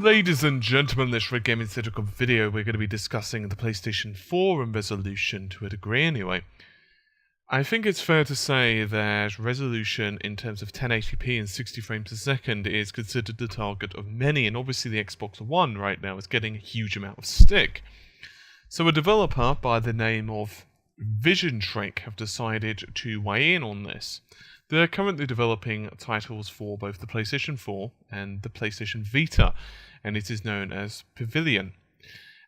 Ladies and gentlemen, this Red Gaming Theatrical video, we're going to be discussing the PlayStation 4 and resolution to a degree anyway. I think it's fair to say that resolution in terms of 1080p and 60 frames per second is considered the target of many, and obviously the Xbox One right now is getting a huge amount of stick. So a developer by the name of Vision Trick have decided to weigh in on this. They're currently developing titles for both the PlayStation 4 and the PlayStation Vita, and it is known as Pavilion.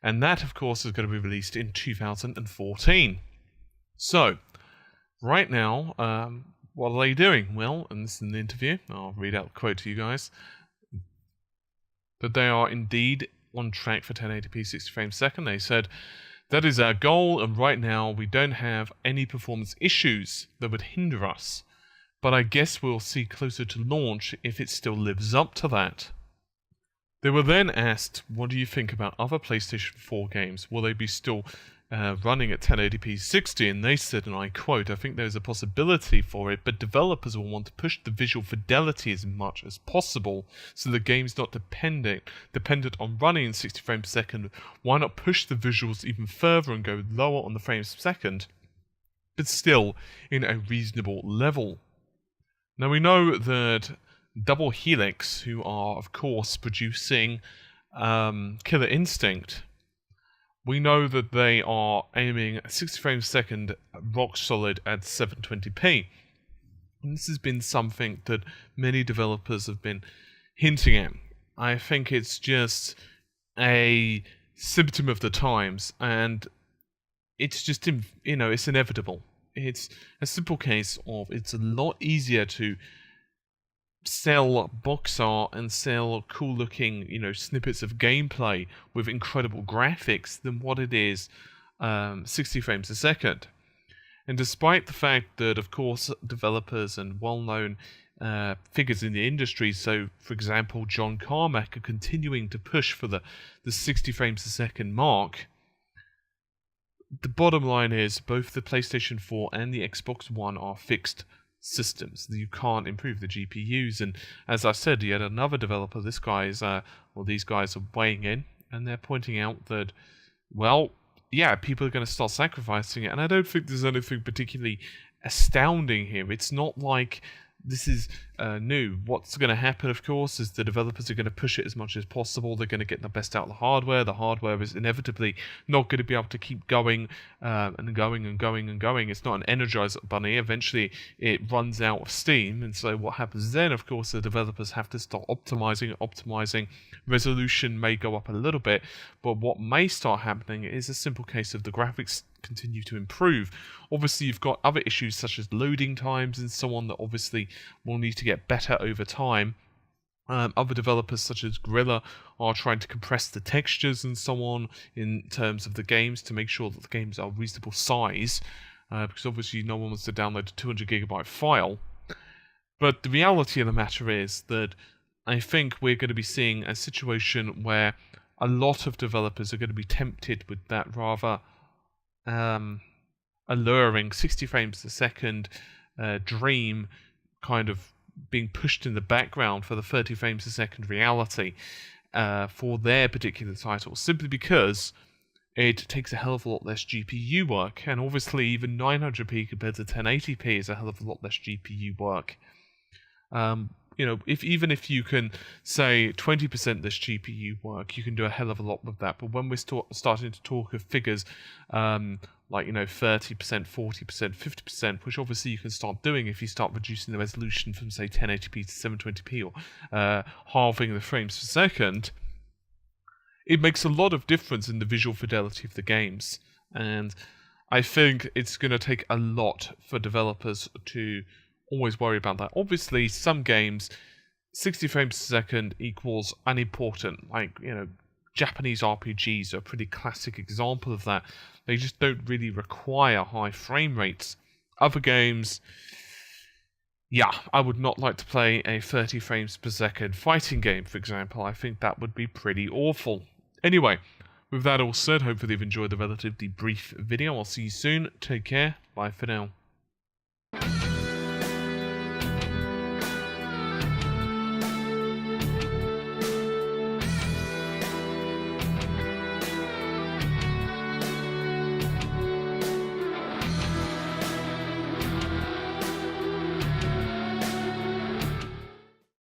And that, of course, is going to be released in 2014. So, right now, what are they doing? Well, and this is an interview, I'll read out the quote to you guys, that they are indeed on track for 1080p 60 frames per second. They said, that is our goal, and right now we don't have any performance issues that would hinder us. But I guess we'll see closer to launch if it still lives up to that. They were then asked, what do you think about other PlayStation 4 games? Will they be still running at 1080p 60? And they said, and I quote, I think there's a possibility for it, but developers will want to push the visual fidelity as much as possible, so the game's not dependent on running in 60 frames per second. Why not push the visuals even further and go lower on the frames per second, but still in a reasonable level? Now we know that Double Helix, who are of course producing Killer Instinct, we know that they are aiming 60 frames per second rock solid at 720p. And this has been something that many developers have been hinting at. I think it's just a symptom of the times, and it's just, it's inevitable. It's a simple case of it's a lot easier to sell box art and sell cool looking, snippets of gameplay with incredible graphics than what it is 60 frames a second. And despite the fact that, of course, developers and well-known figures in the industry, so for example John Carmack, are continuing to push for the 60 frames a second mark, the bottom line is both the PlayStation 4 and the Xbox One are fixed systems. You can't improve the GPUs, and as I said, yet another developer, these guys are weighing in, and they're pointing out that, well, yeah, people are going to start sacrificing it, and I don't think there's anything particularly astounding here. It's not like this is new. What's going to happen, of course, is the developers are going to push it as much as possible. They're going to get the best out of the hardware. The hardware is inevitably not going to be able to keep going and going and going and going. It's not an Energizer bunny. Eventually, it runs out of steam. And so what happens then, of course, the developers have to start optimizing. Resolution may go up a little bit, but what may start happening is a simple case of the graphics continue to improve. Obviously, you've got other issues such as loading times and so on that obviously will need to get better over time. Other developers such as Gorilla are trying to compress the textures and so on in terms of the games to make sure that the games are reasonable size, because obviously no one wants to download a 200 gigabyte file. But the reality of the matter is that I think we're going to be seeing a situation where a lot of developers are going to be tempted with that rather alluring 60 frames a second dream kind of being pushed in the background for the 30 frames a second reality for their particular title, simply because it takes a hell of a lot less GPU work, and obviously even 900p compared to 1080p is a hell of a lot less GPU work. Even if you can say 20% less GPU work, you can do a hell of a lot with that. But when we're starting to talk of figures like 30%, 40%, 50%, which obviously you can start doing if you start reducing the resolution from say 1080p to 720p or halving the frames per second, it makes a lot of difference in the visual fidelity of the games. And I think it's going to take a lot for developers to always worry about that. Obviously, some games, 60 frames per second equals unimportant. Like, Japanese RPGs are a pretty classic example of that. They just don't really require high frame rates. Other games, yeah, I would not like to play a 30 frames per second fighting game, for example. I think that would be pretty awful. Anyway, with that all said, hopefully you've enjoyed the relatively brief video. I'll see you soon. Take care. Bye for now.